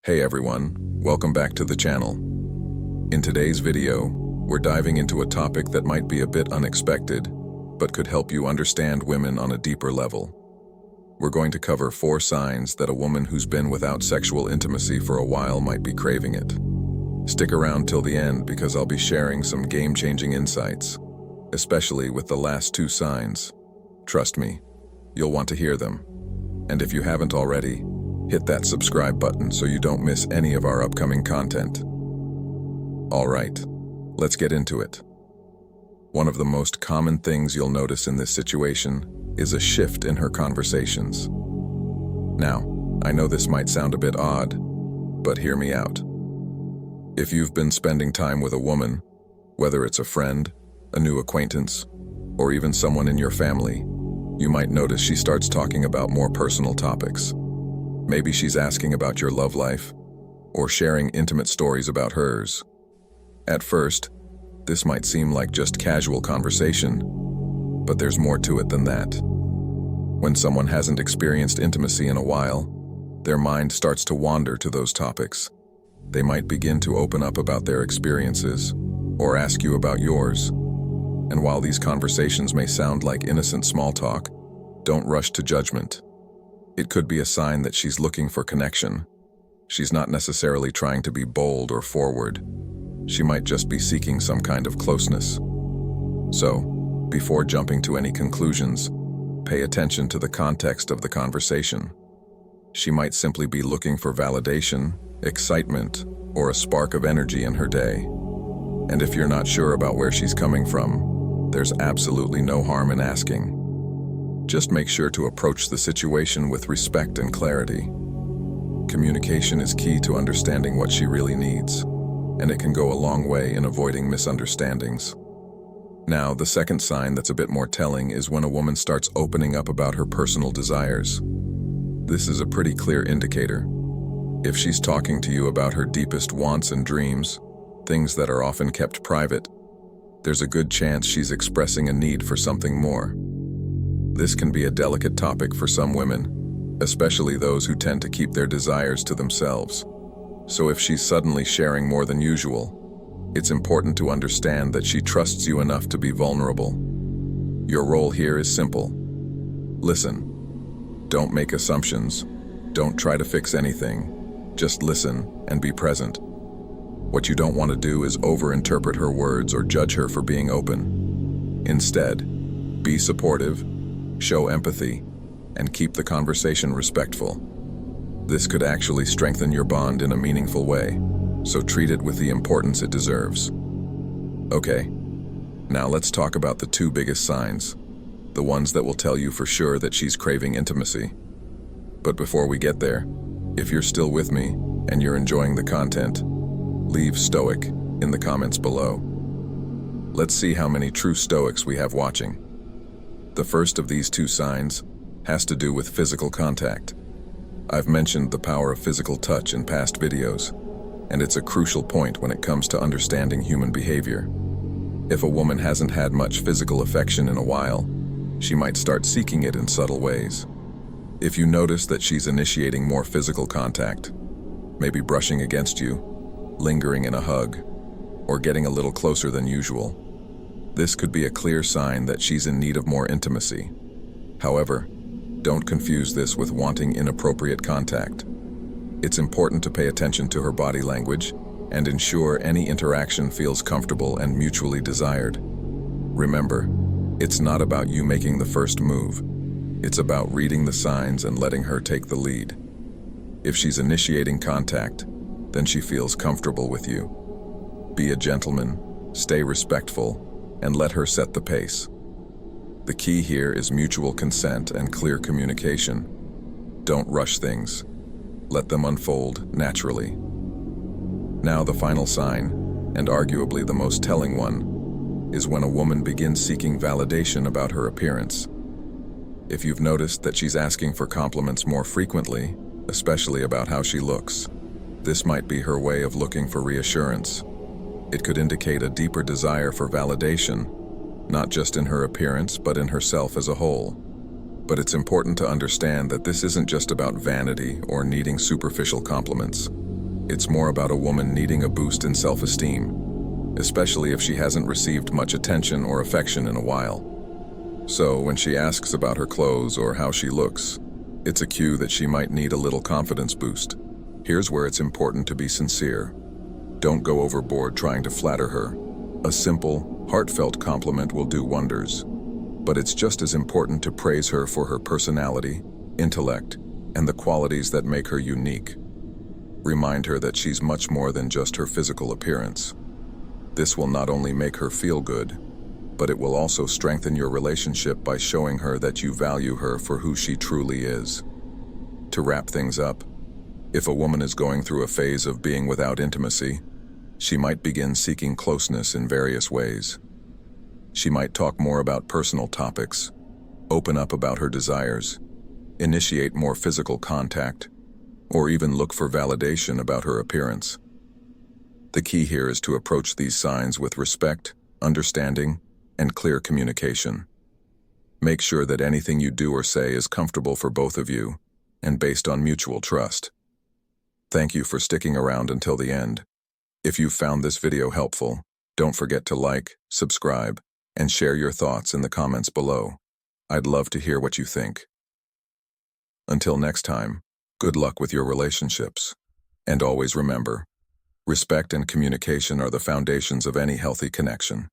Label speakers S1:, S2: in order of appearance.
S1: Hey everyone, welcome back to the channel. In today's video, we're diving into a topic that might be a bit unexpected, but could help you understand women on a deeper level. We're going to cover 4 signs that a woman who's been without sexual intimacy for a while might be craving it. Stick around till the end because I'll be sharing some game-changing insights, especially with the last 2 signs. Trust me, you'll want to hear them. And if you haven't already, hit that subscribe button so you don't miss any of our upcoming content. All right, let's get into it. One of the most common things you'll notice in this situation is a shift in her conversations. Now, I know this might sound a bit odd, but hear me out. If you've been spending time with a woman, whether it's a friend, a new acquaintance, or even someone in your family, you might notice she starts talking about more personal topics. Maybe she's asking about your love life, or sharing intimate stories about hers. At first, this might seem like just casual conversation, but there's more to it than that. When someone hasn't experienced intimacy in a while, their mind starts to wander to those topics. They might begin to open up about their experiences, or ask you about yours. And while these conversations may sound like innocent small talk, don't rush to judgment. It could be a sign that she's looking for connection. She's not necessarily trying to be bold or forward. She might just be seeking some kind of closeness. So, before jumping to any conclusions, pay attention to the context of the conversation. She might simply be looking for validation, excitement, or a spark of energy in her day. And if you're not sure about where she's coming from, there's absolutely no harm in asking. Just make sure to approach the situation with respect and clarity. Communication is key to understanding what she really needs, and it can go a long way in avoiding misunderstandings. Now, the second sign that's a bit more telling is when a woman starts opening up about her personal desires. This is a pretty clear indicator. If she's talking to you about her deepest wants and dreams, things that are often kept private, there's a good chance she's expressing a need for something more. This can be a delicate topic for some women, especially those who tend to keep their desires to themselves. So if she's suddenly sharing more than usual, it's important to understand that she trusts you enough to be vulnerable. Your role here is simple. Listen. Don't make assumptions. Don't try to fix anything. Just listen and be present. What you don't want to do is overinterpret her words or judge her for being open. Instead, be supportive, show empathy, and keep the conversation respectful. This could actually strengthen your bond in a meaningful way, so treat it with the importance it deserves. Okay, now let's talk about the 2 biggest signs, the ones that will tell you for sure that she's craving intimacy. But before we get there, if you're still with me and you're enjoying the content, leave Stoic in the comments below. Let's see how many true Stoics we have watching. The first of these 2 signs has to do with physical contact. I've mentioned the power of physical touch in past videos, and it's a crucial point when it comes to understanding human behavior. If a woman hasn't had much physical affection in a while, she might start seeking it in subtle ways. If you notice that she's initiating more physical contact, maybe brushing against you, lingering in a hug, or getting a little closer than usual, this could be a clear sign that she's in need of more intimacy. However, don't confuse this with wanting inappropriate contact. It's important to pay attention to her body language and ensure any interaction feels comfortable and mutually desired. Remember, it's not about you making the first move. It's about reading the signs and letting her take the lead. If she's initiating contact, then she feels comfortable with you. Be a gentleman, stay respectful, and let her set the pace. The key here is mutual consent and clear communication. Don't rush things. Let them unfold naturally. Now the final sign, and arguably the most telling one, is when a woman begins seeking validation about her appearance. If you've noticed that she's asking for compliments more frequently, especially about how she looks, this might be her way of looking for reassurance. It could indicate a deeper desire for validation, not just in her appearance, but in herself as a whole. But it's important to understand that this isn't just about vanity or needing superficial compliments. It's more about a woman needing a boost in self-esteem, especially if she hasn't received much attention or affection in a while. So when she asks about her clothes or how she looks, it's a cue that she might need a little confidence boost. Here's where it's important to be sincere. Don't go overboard trying to flatter her. A simple, heartfelt compliment will do wonders. But it's just as important to praise her for her personality, intellect, and the qualities that make her unique. Remind her that she's much more than just her physical appearance. This will not only make her feel good, but it will also strengthen your relationship by showing her that you value her for who she truly is. To wrap things up, if a woman is going through a phase of being without intimacy, she might begin seeking closeness in various ways. She might talk more about personal topics, open up about her desires, initiate more physical contact, or even look for validation about her appearance. The key here is to approach these signs with respect, understanding, and clear communication. Make sure that anything you do or say is comfortable for both of you and based on mutual trust. Thank you for sticking around until the end. If you found this video helpful, don't forget to like, subscribe, and share your thoughts in the comments below. I'd love to hear what you think. Until next time, good luck with your relationships. And always remember, respect and communication are the foundations of any healthy connection.